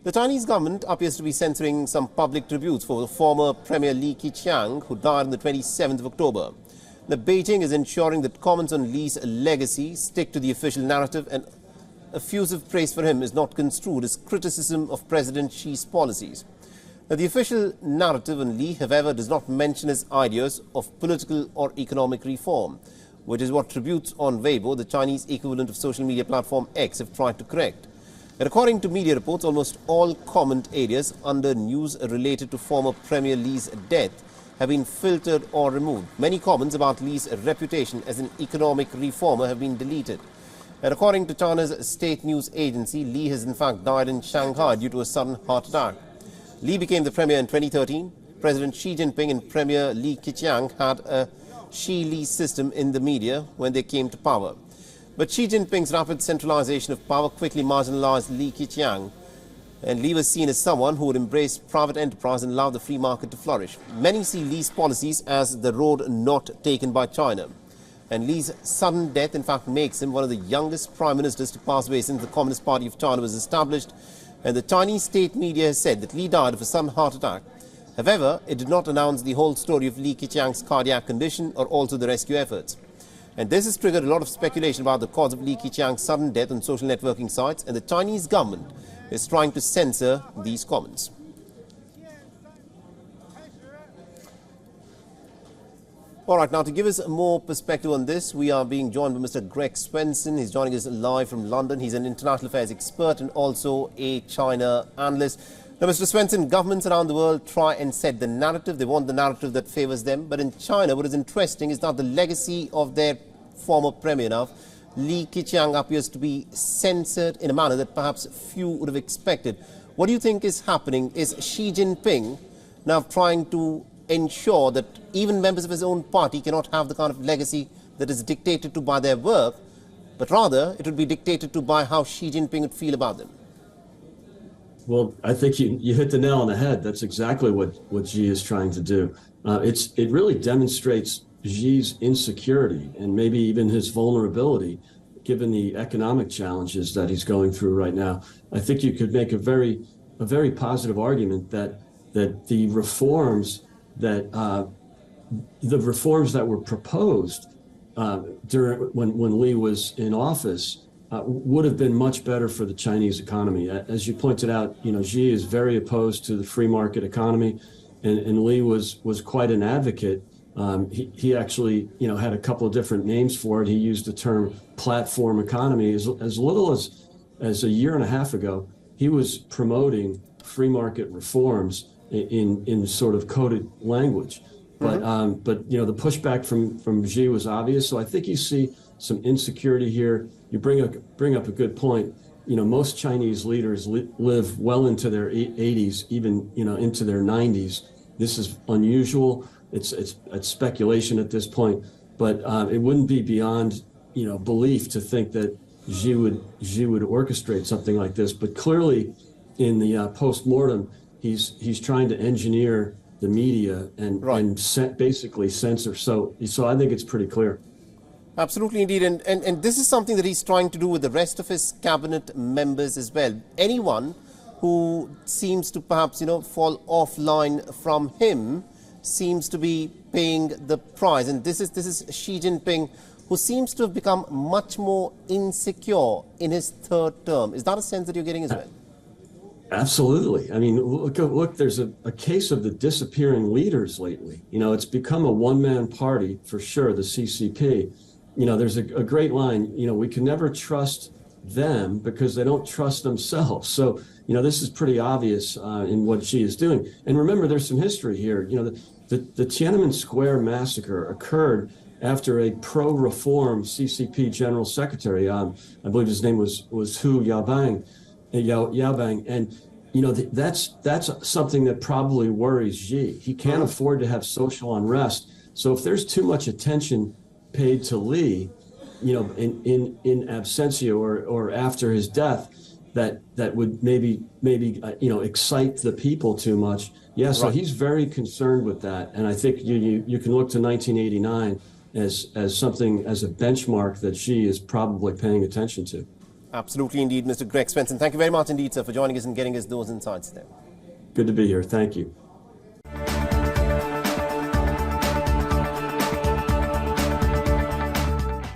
The Chinese government appears to be censoring some public tributes for the former Premier Li Keqiang, who died on the 27th of October. The Beijing is ensuring that comments on Li's legacy stick to the official narrative, and effusive praise for him is not construed as criticism of President Xi's policies. Now, the official narrative on Li, however, does not mention his ideas of political or economic reform, which is what tributes on Weibo, the Chinese equivalent of social media platform X, have tried to correct. And according to media reports, almost all comment areas under news related to former Premier Li's death have been filtered or removed. Many comments about Li's reputation as an economic reformer have been deleted. And according to China's state news agency, Li has in fact died in Shanghai due to a sudden heart attack. Li became the premier in 2013. President Xi Jinping and Premier Li Keqiang had a Xi-Li system in the media when they came to power. But Xi Jinping's rapid centralization of power quickly marginalized Li Keqiang, and Li was seen as someone who would embrace private enterprise and allow the free market to flourish. Many see Li's policies as the road not taken by China. And Li's sudden death, in fact, makes him one of the youngest prime ministers to pass away since the Communist Party of China was established. And the Chinese state media has said that Li died of a sudden heart attack. However, it did not announce the whole story of Li Keqiang's cardiac condition or also the rescue efforts. And this has triggered a lot of speculation about the cause of Li Keqiang's sudden death on social networking sites, and the Chinese government is trying to censor these comments. All right, now to give us more perspective on this, we are being joined by Mr. Greg Swenson. He's joining us live from London. He's an international affairs expert and also a China analyst. Now, Mr. Swenson, governments around the world try and set the narrative. They want the narrative that favors them. But in China, what is interesting is that the legacy of their former premier now, Li Keqiang, appears to be censored in a manner that perhaps few would have expected. What do you think is happening? Is Xi Jinping now trying to ensure that even members of his own party cannot have the kind of legacy that is dictated to by their work, but rather it would be dictated to by how Xi Jinping would feel about them? Well, I think you hit the nail on the head. That's exactly what Xi is trying to do. It really demonstrates Xi's insecurity and maybe even his vulnerability, given the economic challenges that he's going through right now. I think you could make a very positive argument that the reforms that were proposed during when Li was in office would have been much better for the Chinese economy. As you pointed out, Xi is very opposed to the free market economy, and Li was quite an advocate. He actually, had a couple of different names for it. He used the term platform economy. As little as a year and a half ago, he was promoting free market reforms in sort of coded language. But the pushback from Xi was obvious. So I think you see some insecurity here. You bring up a good point. Most Chinese leaders live well into their 80s, even into their 90s. This is unusual. It's speculation at this point, but it wouldn't be beyond belief to think that Xi would orchestrate something like this. But clearly, in the post-mortem, he's trying to engineer the media and basically censor. So I think it's pretty clear. Absolutely, indeed. And this is something that he's trying to do with the rest of his cabinet members as well. Anyone who seems to perhaps, fall offline from him seems to be paying the price. And this is Xi Jinping, who seems to have become much more insecure in his third term. Is that a sense that you're getting as well? Absolutely. I mean, look, there's a case of the disappearing leaders lately. It's become a one-man party for sure, the CCP. There's a great line, we can never trust them because they don't trust themselves. So, this is pretty obvious in what Xi is doing. And remember, there's some history here. The Tiananmen Square massacre occurred after a pro-reform CCP general secretary, I believe his name was Hu Yaobang, and that's something that probably worries Xi. He can't afford to have social unrest. So if there's too much attention paid to Li, in absentia or after his death, that would maybe excite the people too much. Yeah, so he's very concerned with that, and I think you can look to 1989 as something, as a benchmark that Xi is probably paying attention to. Absolutely indeed, Mr. Greg Svensson. Thank you very much indeed, sir, for joining us and getting us those insights there. Good to be here. Thank you.